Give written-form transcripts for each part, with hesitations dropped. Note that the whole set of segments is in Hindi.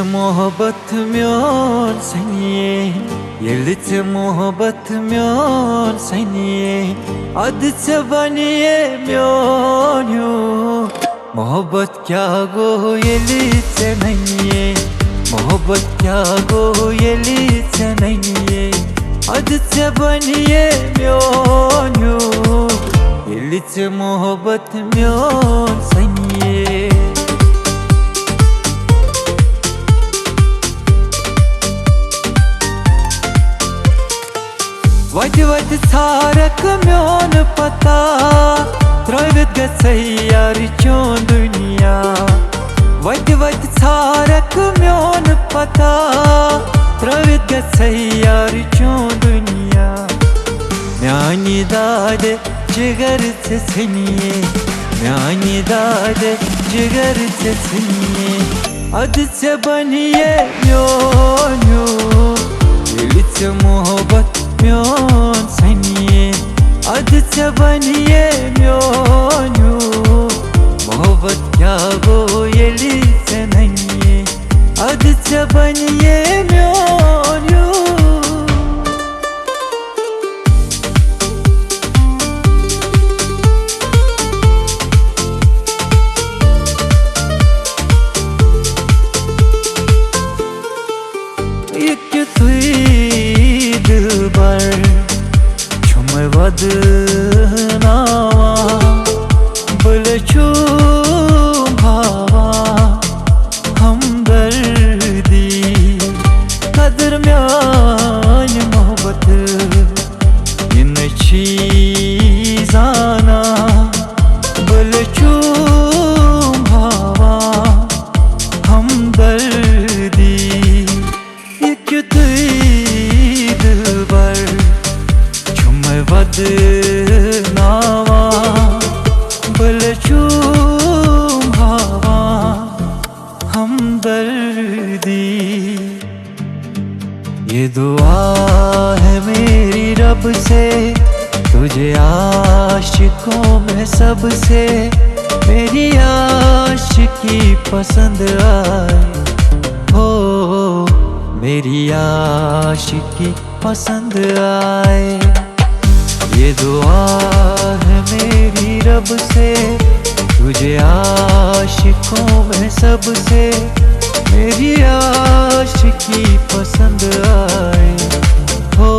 मोहब्बत म्योन सनिए ये मोहब्बत म्योन सनिए अद से बनिए म्योन मोहब्बत क्या गो ये नहीं मोहब्बत क्या गो ये नहीं अद से बनिए म्योन ये मोहब्बत म्योन सनिए वति वति थारक म्योन पता त्रवित गसैयार चोन दुनिया वति वति थारक म्योन पता त्रवित गसैयार चोन दुनिया म्यानी दाद जिगर से सनिए म्यानी दाद जिगर से सनिए अद से बनिए म्योन ये मोहब्बत म्योन सनिए अद से बनिए म्योन मोहब्बत क्या गो ये नहीं अद से बनिए म्योन बदनावा बलचू भावा हमदर्दी कदर म्यान मोहब्बत इन चीज़ाना बलचू भावा हमदर्दी बदनावा बलचू भावा हमदर्दी ये दुआ है मेरी रब से तुझे आशिकों में सबसे मेरी आशिकी पसंद आए हो मेरी आशिकी पसंद आए ये दुआ है मेरी रब से तुझे आशिकों में सबसे मेरी आशिकी पसंद आए हो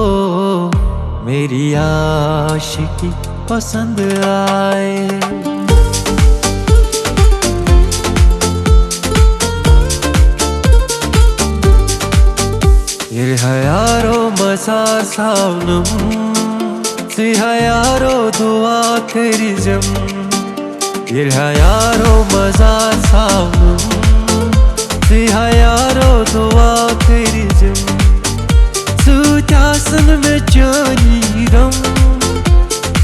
मेरी आशिकी पसंद आए यारो मजार सावनम यारो दुआ करिजम यारो मजार सावनम यारो दुआ करिजम सूचासन में जानी गम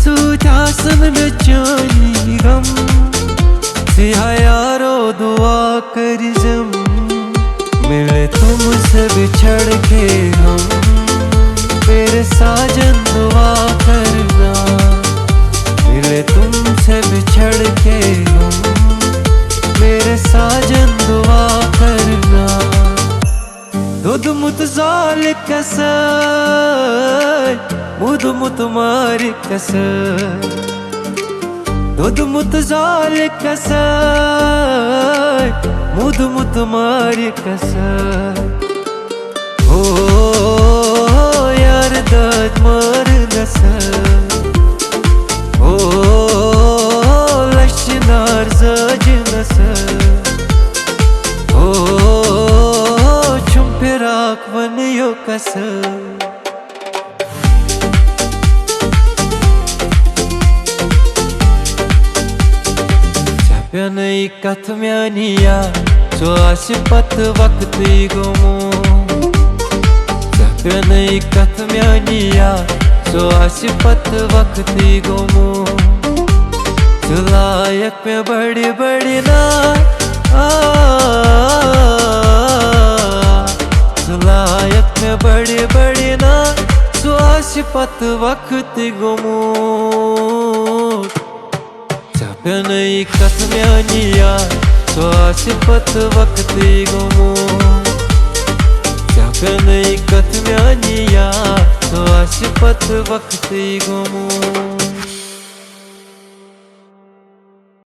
सूचासन में जानी गम यारो दुआ करिजम मिले तुमसे बिछड़ के हम मेरे साजन दुआ करना मिले तुमसे बिछड़ के हम मेरे साजन दुआ करना दुद मुत जाल कसर मुद मुत मार कसर दुद मुत जाल कसर मुद मुत मार कसर हो यार दर्द मर नसर हो लश्नार सज नसर हो चुम्पिराक वन यो कसर Çapyanı katmyaniya Soğaşı patı vakti gomu Çapyanı katmyaniya Soğaşı patı vakti gomu Tulayak me badi badi na Tulayak me badi badi na Soğaşı patı vakti gomu Çapyanı katmyaniya So आसिफत वक्ती गुमो कनई कथ म्यानी यार तो आश पथ वक्त गुमू